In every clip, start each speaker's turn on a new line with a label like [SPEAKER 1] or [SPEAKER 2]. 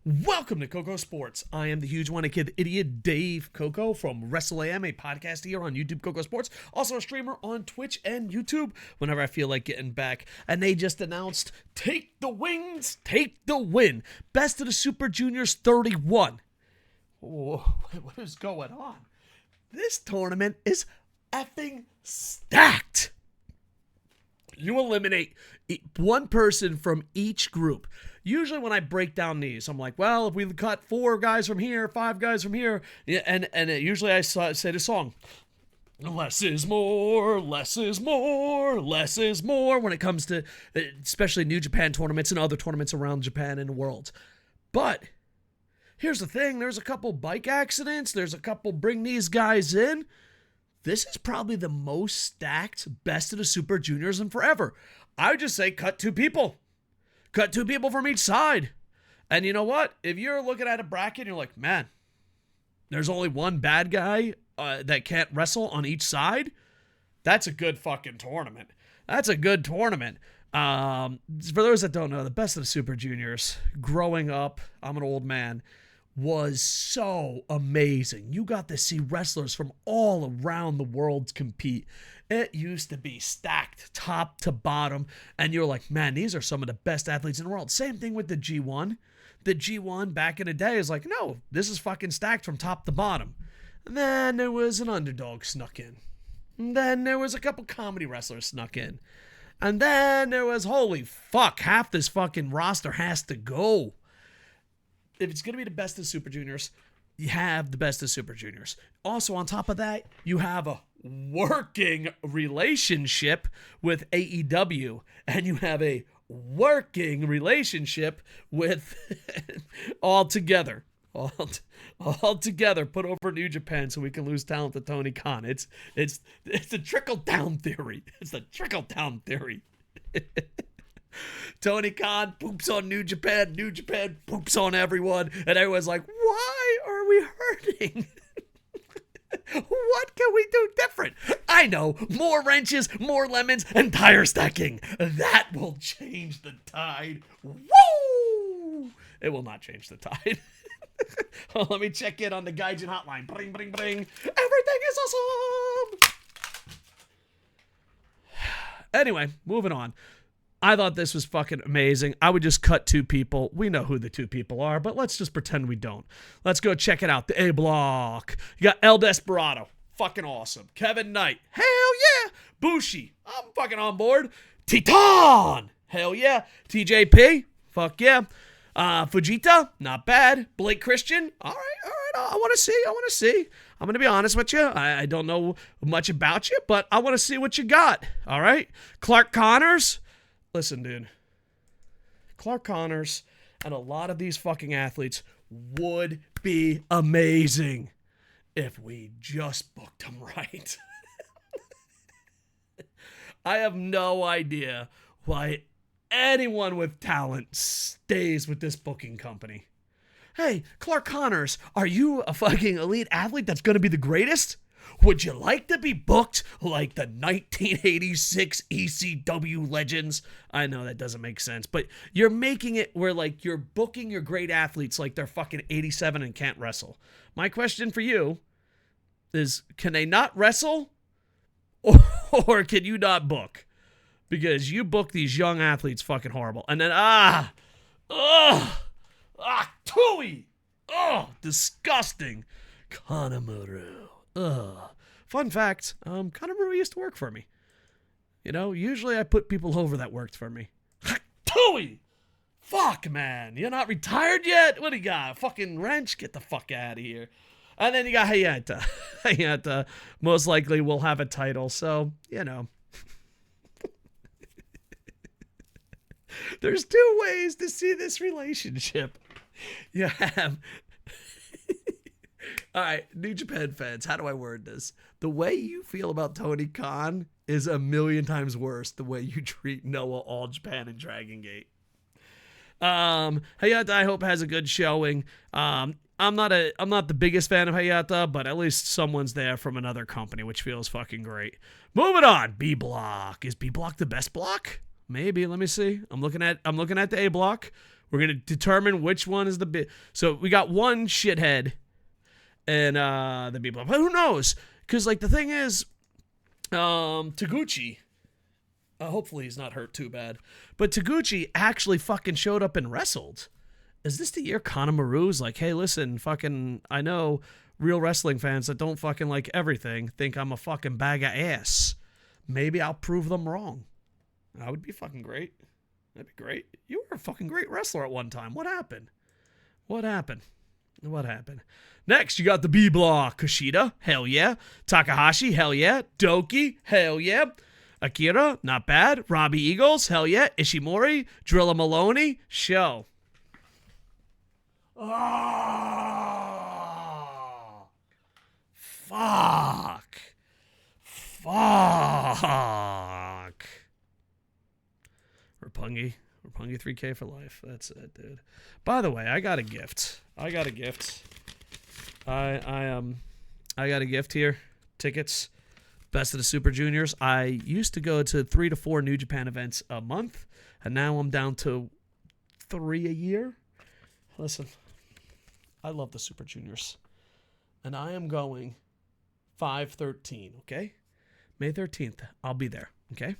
[SPEAKER 1] Welcome to KocoSports. I am the huge one kid idiot Dave Koco from Wrestle, a podcast here on YouTube, KocoSports. Also a streamer on Twitch and YouTube whenever I feel like getting back. And they just announced, take the wings, take the win. Best of the Super Juniors 31. Whoa, what is going on? This tournament is effing stacked. You eliminate one person from each group. Usually when I break down these, I'm like, well, if we cut 4 guys from here, 5 guys from here, and usually I say the song, less is more, less is more, less is more, when it comes to especially New Japan tournaments and other tournaments around Japan and the world. But here's the thing, there's a couple bike accidents, there's a couple bring these guys in. This is probably the most stacked best of the Super Juniors in forever. I would just say cut 2 people. Cut 2 people from each side. And you know what? If you're looking at a bracket and you're like, man, there's only one bad guy that can't wrestle on each side, that's a good fucking tournament. That's a good tournament. For those that don't know, the best of the Super Juniors, growing up, I'm an old man, was so amazing. You got to see wrestlers from all around the world compete. It used to be stacked top to bottom, and you're like, man, these are some of the best athletes in the world. Same thing with the G1. The G1 back in the day is like, no, this is fucking stacked from top to bottom. And then there was an underdog snuck in. And then there was a couple comedy wrestlers snuck in. And then there was, holy fuck, half this fucking roster has to go. If it's going to be the best of Super Juniors, you have the best of Super Juniors. Also, on top of that, you have a working relationship with AEW, and you have a working relationship with All Together. All Together, put over New Japan so we can lose talent to Tony Khan. It's a trickle-down theory. It's a trickle-down theory. Tony Khan poops on New Japan poops on everyone, and everyone's like, why are we hurting? What can we do different? I know, more wrenches, more lemons, and tire stacking. That will change the tide. Woo! It will not change the tide. Oh, let me check in on the Gaijin hotline. Bring, bring, bring. Everything is awesome! Anyway, moving on. I thought this was fucking amazing. I would just cut 2 people. We know who the 2 people are, but let's just pretend we don't. Let's go check it out. The A block. You got El Desperado. Fucking awesome. Kevin Knight. Hell yeah. Bushi. I'm fucking on board. Titan. Hell yeah. TJP. Fuck yeah. Fujita. Not bad. Blake Christian. All right. I want to see. I'm going to be honest with you. I don't know much about you, but I want to see what you got. All right. Clark Connors. Listen, dude, Clark Connors and a lot of these fucking athletes would be amazing if we just booked them right. I have no idea why anyone with talent stays with this booking company. Hey, Clark Connors, are you a fucking elite athlete that's going to be the greatest? Would you like to be booked like the 1986 ECW legends? I know that doesn't make sense, but you're making it where like you're booking your great athletes like they're fucking 87 and can't wrestle. My question for you is, can they not wrestle or can you not book? Because you book these young athletes fucking horrible. And then, Tui! Disgusting. Kanemaru. Fun fact, Kanemaru used to work for me. You know, usually I put people over that worked for me. Tui! Fuck, man. You're not retired yet? What do you got? A fucking wrench? Get the fuck out of here. And then you got Hayata. Hayata most likely will have a title, so, you know. There's 2 ways to see this relationship. You have... All right, New Japan fans, how do I word this? The way you feel about Tony Khan is a million times worse the way you treat Noah, All Japan, and Dragon Gate. Hayata, I hope, has a good showing. I'm not the biggest fan of Hayata, but at least someone's there from another company, which feels fucking great. Moving on, B block. Is B block the best block? Maybe. Let me see. I'm looking at the A block. We're going to determine which one is the big. So we got one shithead and the B block. But who knows? Because, like, the thing is, Taguchi, hopefully he's not hurt too bad, but Taguchi actually fucking showed up and wrestled. Is this the year Conor Maru's like, hey, listen, fucking, I know real wrestling fans that don't fucking like everything think I'm a fucking bag of ass. Maybe I'll prove them wrong. That would be fucking great. That'd be great. You were a fucking great wrestler at one time. What happened? What happened? What happened? Next, you got the B block. Kushida, hell yeah. Takahashi, hell yeah. Doki, hell yeah. Akira, not bad. Robbie Eagles, hell yeah. Ishimori, Drilla Maloney, show. Oh, fuck. Roppongi 3K for life. That's it, dude. By the way, I got a gift. I got a gift here. Tickets. Best of the Super Juniors. I used to go to 3 to 4 New Japan events a month, and now I'm down to 3 a year. Listen, I love the Super Juniors, and I am going 5/13, okay? May 13th, I'll be there, okay?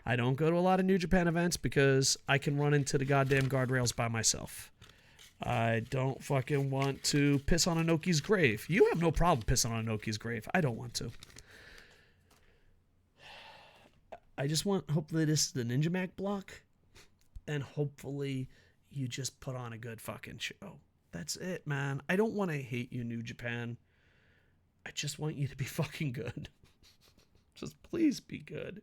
[SPEAKER 1] I don't go to a lot of New Japan events because I can run into the goddamn guardrails by myself. I don't fucking want to piss on Inoki's grave. You have no problem pissing on Inoki's grave. I don't want to. I just want, hopefully this is the Ninja Mac block, and hopefully you just put on a good fucking show. That's it, man. I don't want to hate you, New Japan. I just want you to be fucking good. Just please be good.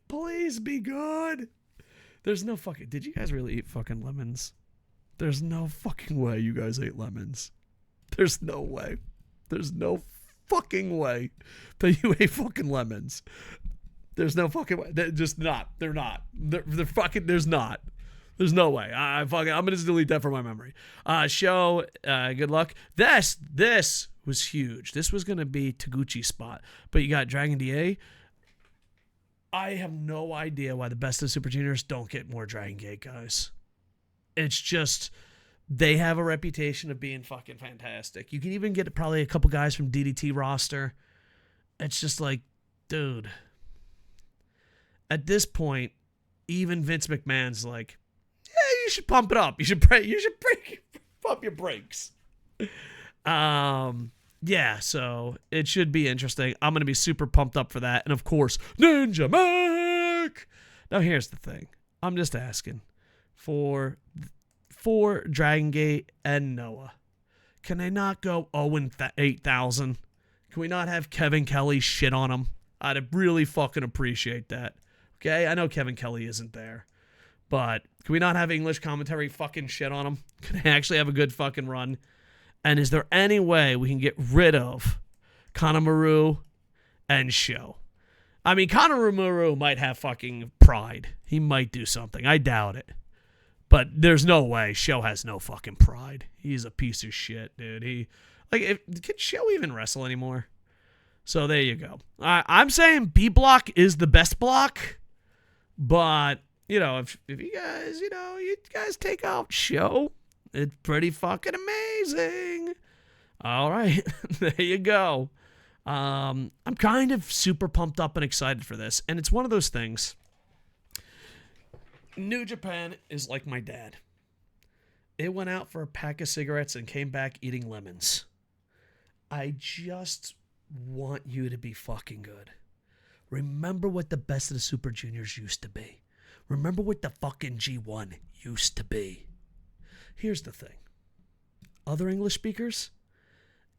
[SPEAKER 1] Please be good. There's no fucking... Did you guys really eat fucking lemons? There's no fucking way you guys ate lemons. There's no way. There's no fucking way that you ate fucking lemons. There's no fucking way. They're just not. They're not. They're fucking... There's not. There's no way. I'm going to just delete that from my memory. Show, good luck. This was huge. This was going to be Taguchi's spot. But you got Dragon DA. I have no idea why the best of Super Juniors don't get more Dragon Gate guys. It's just, they have a reputation of being fucking fantastic. You can even get probably a couple guys from DDT roster. It's just like, dude. At this point, even Vince McMahon's like, yeah, you should pump it up. You should pump your brakes. Yeah, so it should be interesting. I'm going to be super pumped up for that. And of course, Ninja Mac. Now here's the thing. I'm just asking for Dragon Gate and Noah. Can they not go 0-8,000? Can we not have Kevin Kelly shit on them? I'd really fucking appreciate that. Okay, I know Kevin Kelly isn't there. But can we not have English commentary fucking shit on him? Can they actually have a good fucking run? And is there any way we can get rid of Conor Maru and Show? I mean, Conor Maru might have fucking pride. He might do something. I doubt it. But there's no way. Show has no fucking pride. He's a piece of shit, dude. Can Show even wrestle anymore? So there you go. I'm saying B block is the best block. But, if you guys take out Show, it's pretty fucking amazing. All right. There you go. I'm kind of super pumped up and excited for this. And it's one of those things. New Japan is like my dad. It went out for a pack of cigarettes and came back eating lemons. I just want you to be fucking good. Remember what the best of the Super Juniors used to be. Remember what the fucking G1 used to be. Here's the thing. Other English speakers,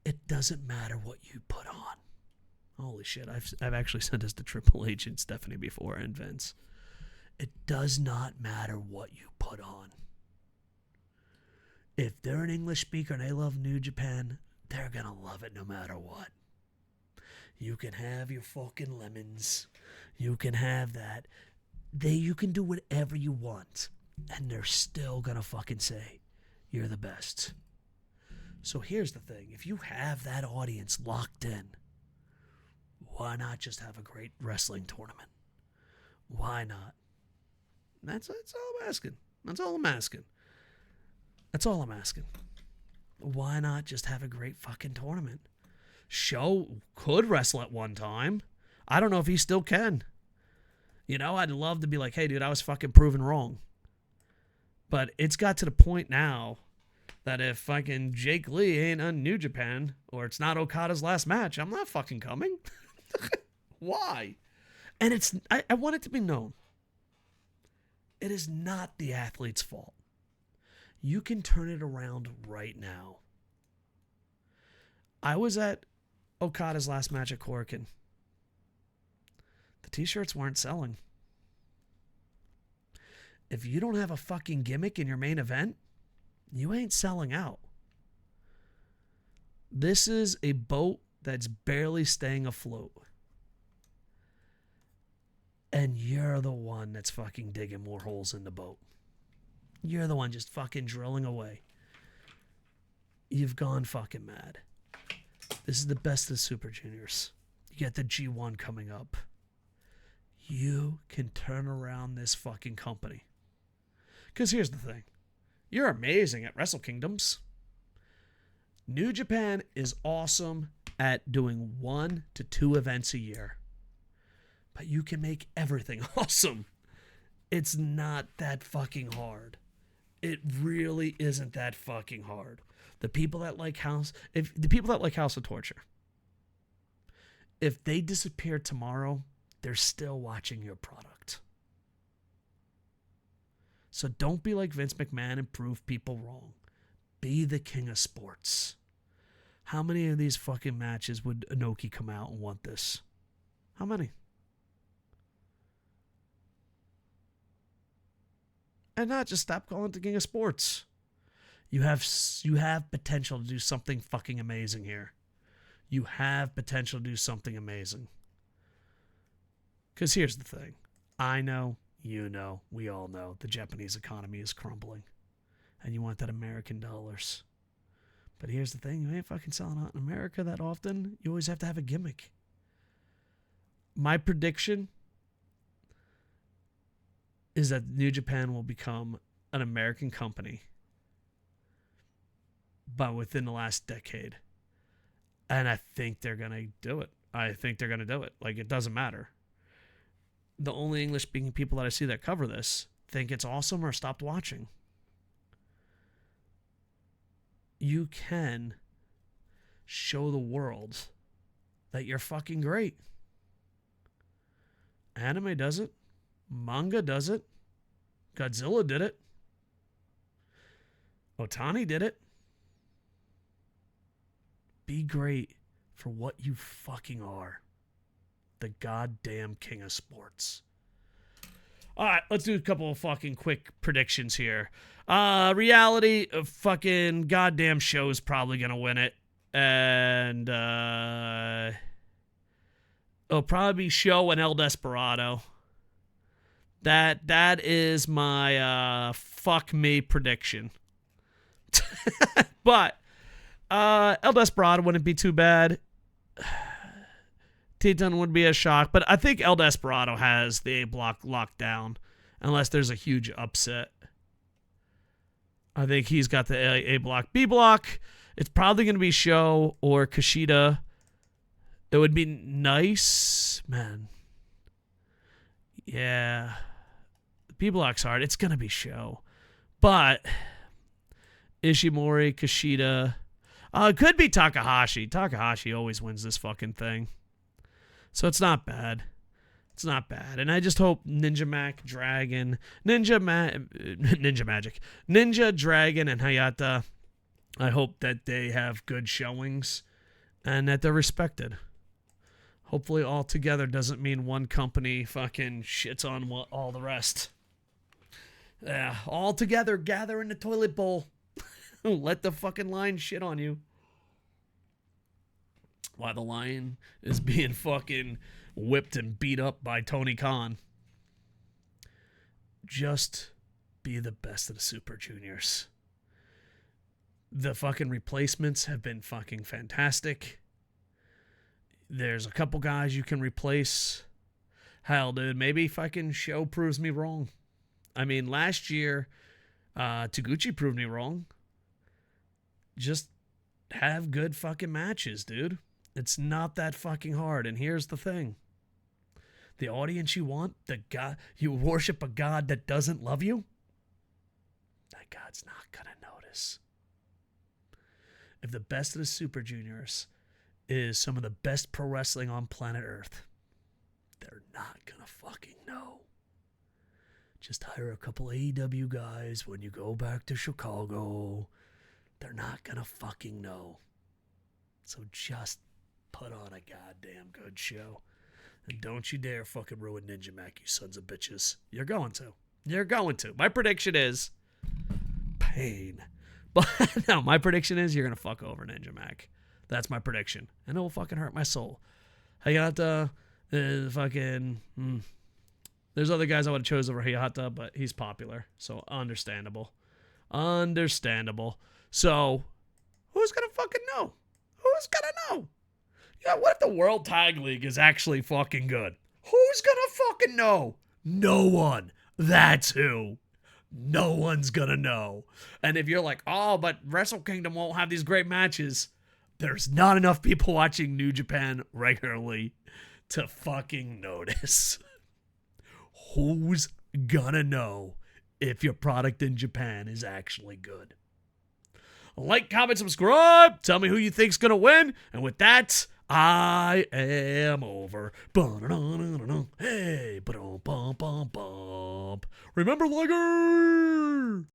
[SPEAKER 1] it doesn't matter what you put on. Holy shit, I've actually said this to Triple H and Stephanie before, and Vince. It does not matter what you put on. If they're an English speaker and they love New Japan, they're gonna love it no matter what. You can have your fucking lemons. You can have that. You can do whatever you want. And they're still gonna fucking say, you're the best. So here's the thing. If you have that audience locked in, why not just have a great wrestling tournament? Why not? That's all I'm asking. That's all I'm asking. That's all I'm asking. Why not just have a great fucking tournament? Show could wrestle at one time. I don't know if he still can. You know, I'd love to be like, hey, dude, I was fucking proven wrong. But it's got to the point now that if fucking Jake Lee ain't on New Japan or it's not Okada's last match, I'm not fucking coming. Why? And I want it to be known. It is not the athlete's fault. You can turn it around right now. I was at Okada's last match at Korakuen. The t-shirts weren't selling. If you don't have a fucking gimmick in your main event, you ain't selling out. This is a boat that's barely staying afloat. And you're the one that's fucking digging more holes in the boat. You're the one just fucking drilling away. You've gone fucking mad. This is the best of the Super Juniors. You get the G1 coming up. You can turn around this fucking company. Because here's the thing. You're amazing at Wrestle Kingdoms. New Japan is awesome at doing 1 to 2 events a year. But you can make everything awesome. It's not that fucking hard. It really isn't that fucking hard. The people that like House of Torture, if they disappear tomorrow, they're still watching your product. So don't be like Vince McMahon and prove people wrong. Be the king of sports. How many of these fucking matches would Inoki come out and want this? How many? And not just stop calling it the king of sports. You have potential to do something fucking amazing here. You have potential to do something amazing. Because here's the thing. I know, you know, we all know the Japanese economy is crumbling. And you want that American dollars. But here's the thing. You ain't fucking selling out in America that often. You always have to have a gimmick. My prediction is that New Japan will become an American company, but within the last decade. And I think they're going to do it. Like, it doesn't matter. The only English-speaking people that I see that cover this think it's awesome or stopped watching. You can show the world that you're fucking great. Anime does it. Manga does it. Godzilla did it. Otani did it. Be great for what you fucking are. The goddamn king of sports. All right, let's do a couple of fucking quick predictions here. Reality, fucking goddamn show's probably going to win it. And it'll probably be Show and El Desperado. That is my fuck me prediction. But El Desperado wouldn't be too bad. Teton would be a shock, but I think El Desperado has the A block locked down, unless there's a huge upset. I think he's got the A block. B block, it's probably going to be Show or Kushida. It would be nice, man. Yeah. B block's hard. It's going to be Show. But Ishimori, Kushida. It could be Takahashi. Takahashi always wins this fucking thing. So it's not bad. It's not bad. And I just hope Ninja Dragon, and Hayata, I hope that they have good showings and that they're respected. Hopefully all together doesn't mean one company fucking shits on all the rest. Yeah, all together, gather in the toilet bowl. Let the fucking lion shit on you. While the lion is being fucking whipped and beat up by Tony Khan. Just be the best of the Super Juniors. The fucking replacements have been fucking fantastic. There's a couple guys you can replace. Hell, dude, maybe fucking Show proves me wrong. I mean, last year, Taguchi proved me wrong. Just have good fucking matches, dude. It's not that fucking hard. And here's the thing. The audience you want, you worship a God that doesn't love you, that God's not going to notice. If the best of the Super Juniors is some of the best pro wrestling on planet Earth, they're not going to fucking know. Just hire a couple AEW guys when you go back to Chicago. They're not going to fucking know. So just put on a goddamn good show. And don't you dare fucking ruin Ninja Mac, you sons of bitches. You're going to. You're going to. My prediction is pain. But no, my prediction is you're going to fuck over Ninja Mac. That's my prediction. And it will fucking hurt my soul. Hayata is fucking... There's other guys I would have chose over Hayata, but he's popular. So understandable. Understandable. So who's going to fucking know? Who's going to know? Yeah, what if the World Tag League is actually fucking good? Who's gonna fucking know? No one. That's who. No one's gonna know. And if you're like, oh, but Wrestle Kingdom won't have these great matches, there's not enough people watching New Japan regularly to fucking notice. Who's gonna know if your product in Japan is actually good? Like, comment, subscribe. Tell me who you think's gonna win. And with that, I am over. Hey, remember Liger!